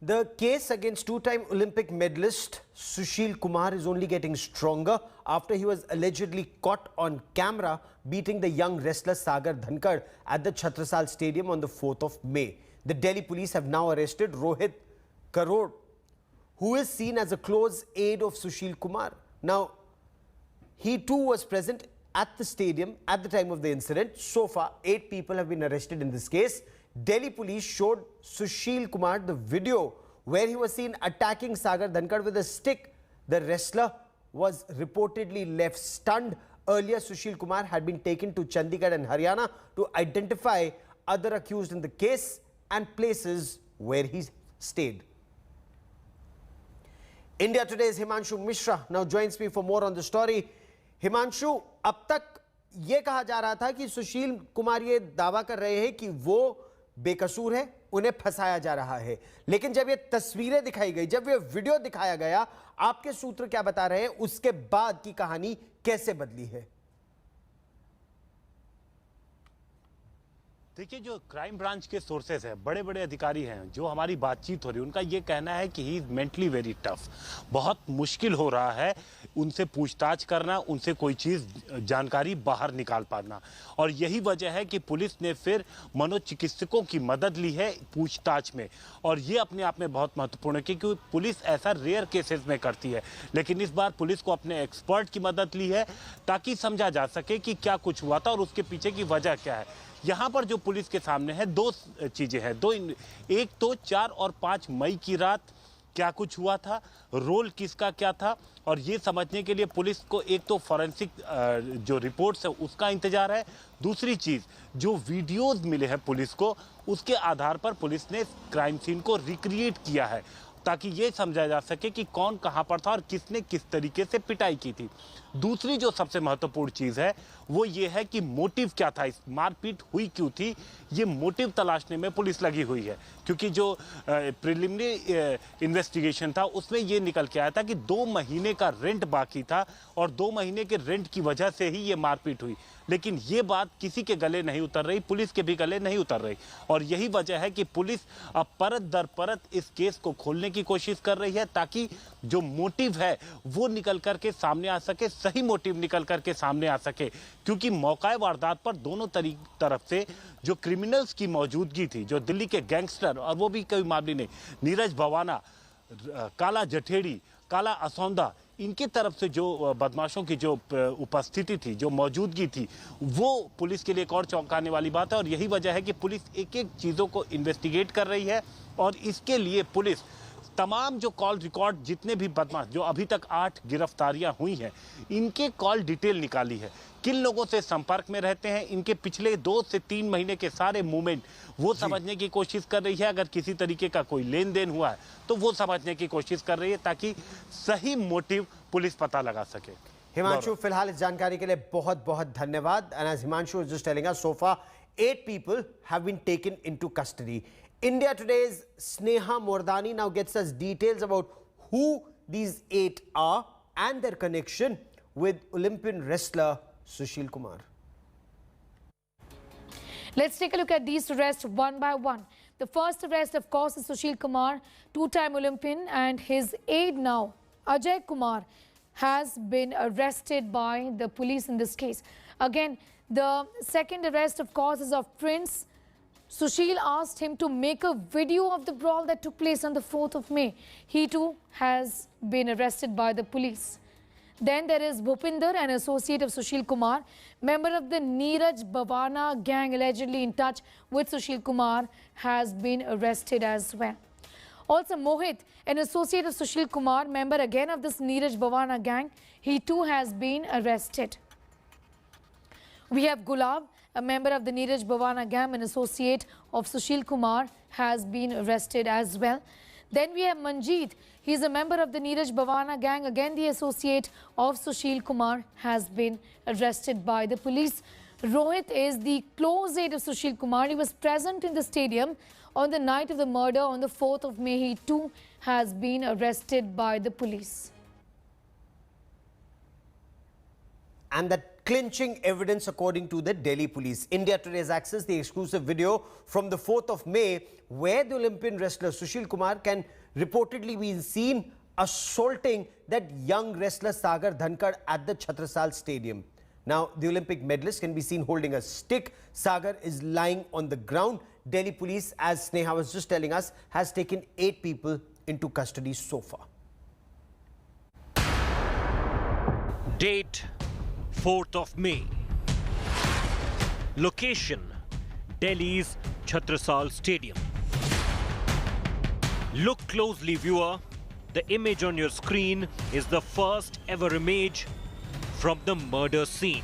The case against two-time Olympic medalist Sushil Kumar is only getting stronger after he was allegedly caught on camera beating the young wrestler Sagar Dhankar at the Chhatrasal Stadium on the 4th of May. The Delhi police have now arrested Rohit Karod, who is seen as a close aide of Sushil Kumar. Now, he too was present at the stadium at the time of the incident. So far, 8 people have been arrested in this case. Delhi police showed Sushil Kumar the video where he was seen attacking Sagar Dhankar with a stick. The wrestler was reportedly left stunned. Earlier, Sushil Kumar had been taken to Chandigarh and Haryana to identify other accused in the case and places where he stayed. India Today's Himanshu Mishra now joins me for more on the story. Himanshu, अब तक ये कहा जा रहा था कि सुशील कुमार ये दावा कर रहे हैं कि वो बेकसूर है, उन्हें फंसाया जा रहा है, लेकिन जब ये तस्वीरें दिखाई गई, जब ये वीडियो दिखाया गया, आपके सूत्र क्या बता रहे हैं, उसके बाद की कहानी कैसे बदली है? देखिए, जो क्राइम ब्रांच के सोर्सेस हैं, बड़े बड़े अधिकारी हैं, जो हमारी बातचीत हो रही है, उनका ये कहना है कि he is mentally very tough. बहुत मुश्किल हो रहा है उनसे पूछताछ करना, उनसे कोई चीज़ जानकारी बाहर निकाल पाना, और यही वजह है कि पुलिस ने फिर मनोचिकित्सकों की मदद ली है पूछताछ में। और ये अपने आप में बहुत महत्वपूर्ण है क्योंकि पुलिस ऐसा रेयर केसेस में करती है, लेकिन इस बार पुलिस को अपने एक्सपर्ट की मदद ली है ताकि समझा जा सके कि क्या कुछ हुआ था और उसके पीछे की वजह क्या है। यहाँ पर जो पुलिस के सामने है, दो चीज़ें हैं, एक तो 4 और 5 मई की रात क्या कुछ हुआ था, रोल किसका क्या था, और ये समझने के लिए पुलिस को एक तो फॉरेंसिक जो रिपोर्ट्स है उसका इंतजार है। दूसरी चीज़, जो वीडियोस मिले हैं पुलिस को, उसके आधार पर पुलिस ने क्राइम सीन को रिक्रिएट किया है ताकि ये समझा जा सके कि कौन कहाँ पर था और किसने किस तरीके से पिटाई की थी। दूसरी जो सबसे महत्वपूर्ण चीज़ है वो ये है कि मोटिव क्या था, इस मारपीट हुई क्यों थी, ये मोटिव तलाशने में पुलिस लगी हुई है। क्योंकि जो प्रिलिमिनरी इन्वेस्टिगेशन था उसमें ये निकल के आया था कि 2 महीने का रेंट बाकी था और 2 महीने के रेंट की वजह से ही ये मारपीट हुई। लेकिन ये बात किसी के गले नहीं उतर रही, पुलिस के भी गले नहीं उतर रही, और यही वजह है कि पुलिस अब परत दर परत इस केस को खोलने की कोशिश कर रही है ताकि जो मोटिव है वो निकल करके सामने आ सके, सही मोटिव निकल करके सामने आ सके। क्योंकि मौका वारदात पर दोनों तरफ से जो क्रिमिनल्स की मौजूदगी थी, जो दिल्ली के गैंगस्टर, और वो भी कोई मामले नहीं, नीरज भवाना, काला जठेड़ी, काला असौंदा, इनकी तरफ से जो बदमाशों की जो उपस्थिति थी, जो मौजूदगी थी, वो पुलिस के लिए एक और चौंकाने वाली बात है। और यही वजह है कि पुलिस एक एक चीज़ों को इन्वेस्टिगेट कर रही है, और इसके लिए पुलिस तमाम जो कॉल रिकॉर्ड, जितने भी बदमाश, जो अभी तक 8 गिरफ्तारियां हुई हैं, इनके कॉल डिटेल निकाली है, किन लोगों से संपर्क में रहते हैं, इनके पिछले 2 से 3 महीने के सारे मूवमेंट वो समझने की कोशिश कर रही है। अगर किसी तरीके का कोई लेन देन हुआ है तो वो समझने की कोशिश कर रही है ताकि सही मोटिव पुलिस पता लगा सके। हिमांशु, फिलहाल इस जानकारी के लिए बहुत बहुत धन्यवाद। And as Himanshu is just telling us, so far 8 people have been taken into custody. India Today's Sneha Mordani now gets us details about who these 8 are and their connection with Olympian wrestler Sushil Kumar. Let's take a look at these arrests one by one. The first arrest, of course, is Sushil Kumar, 2-time Olympian, and his aide now, Ajay Kumar, has been arrested by the police in this case. Again, the second arrest, of course, is of Prince. Sushil asked him to make a video of the brawl that took place on the 4th of May. He too has been arrested by the police. Then there is Bhupinder, an associate of Sushil Kumar, member of the Neeraj Bhavana gang allegedly in touch with Sushil Kumar, has been arrested as well. Also Mohit, an associate of Sushil Kumar, member again of this Neeraj Bhavana gang, he too has been arrested. We have Gulab, a member of the Neeraj Bhavana gang, an associate of Sushil Kumar, has been arrested as well. Then we have Manjeet. He is a member of the Neeraj Bhavana gang, again the associate of Sushil Kumar, has been arrested by the police. Rohit is the close aide of Sushil Kumar. He was present in the stadium on the night of the murder on the 4th of May. He too has been arrested by the police. And that clinching evidence according to the Delhi police. India Today has accessed the exclusive video from the 4th of May where the Olympian wrestler Sushil Kumar can reportedly be seen assaulting that young wrestler Sagar Dhankar at the Chhatrasal Stadium. Now, the Olympic medalist can be seen holding a stick. Sagar is lying on the ground. Delhi police, as Sneha was just telling us, has taken 8 people into custody so far. Date 4th of May. Location Delhi's Chhatrasal Stadium. Look closely, viewer. The image on your screen is the first ever image from the murder scene.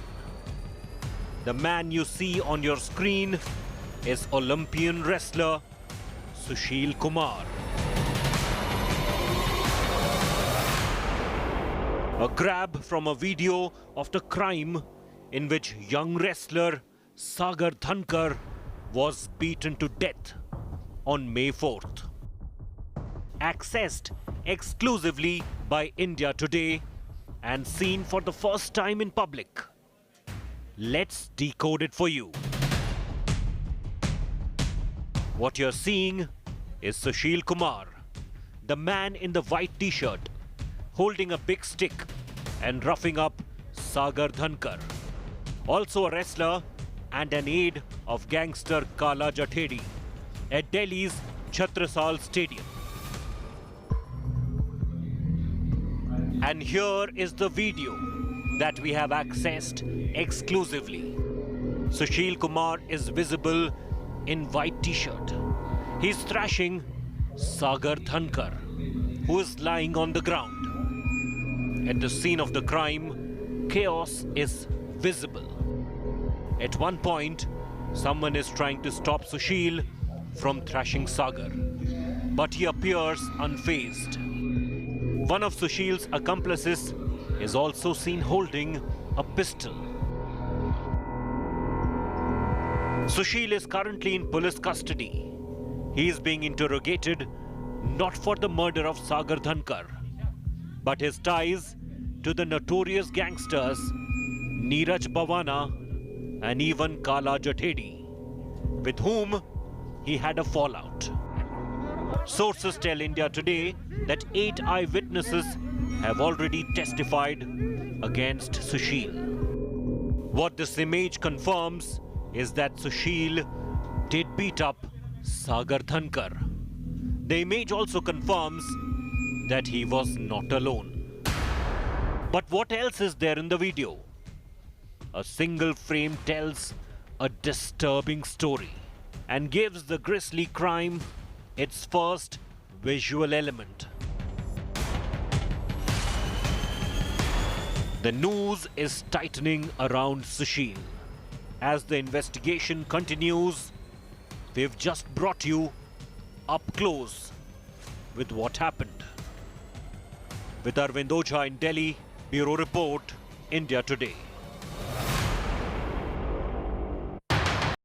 The man you see on your screen is Olympian wrestler Sushil Kumar. A grab from a video of the crime in which young wrestler Sagar Dhankar was beaten to death on May 4th. Accessed exclusively by India Today and seen for the first time in public. Let's decode it for you. What you're seeing is Sushil Kumar, the man in the white t-shirt, holding a big stick and roughing up Sagar Dhankar, also a wrestler and an aide of gangster Kala Jathedi at Delhi's Chhatrasal Stadium. And here is the video that we have accessed exclusively. Sushil Kumar is visible in white t-shirt. He's thrashing Sagar Dhankar, who is lying on the ground. At the scene of the crime, chaos is visible. At one point, someone is trying to stop Sushil from thrashing Sagar, but he appears unfazed. One of Sushil's accomplices is also seen holding a pistol. Sushil is currently in police custody. He is being interrogated not for the murder of Sagar Dhankar, but his ties to the notorious gangsters Neeraj Bhavana and even Kala Jathedi, with whom he had a fallout. Sources tell India Today that 8 eyewitnesses have already testified against Sushil. What this image confirms is that Sushil did beat up Sagar Dhankar. The image also confirms that he was not alone. But what else is there in the video? A single frame tells a disturbing story and gives the grisly crime its first visual element. The noose is tightening around Sushil. As the investigation continues, we've just brought you up close with what happened. With Arvind Oja in Delhi, Bureau Report, India Today.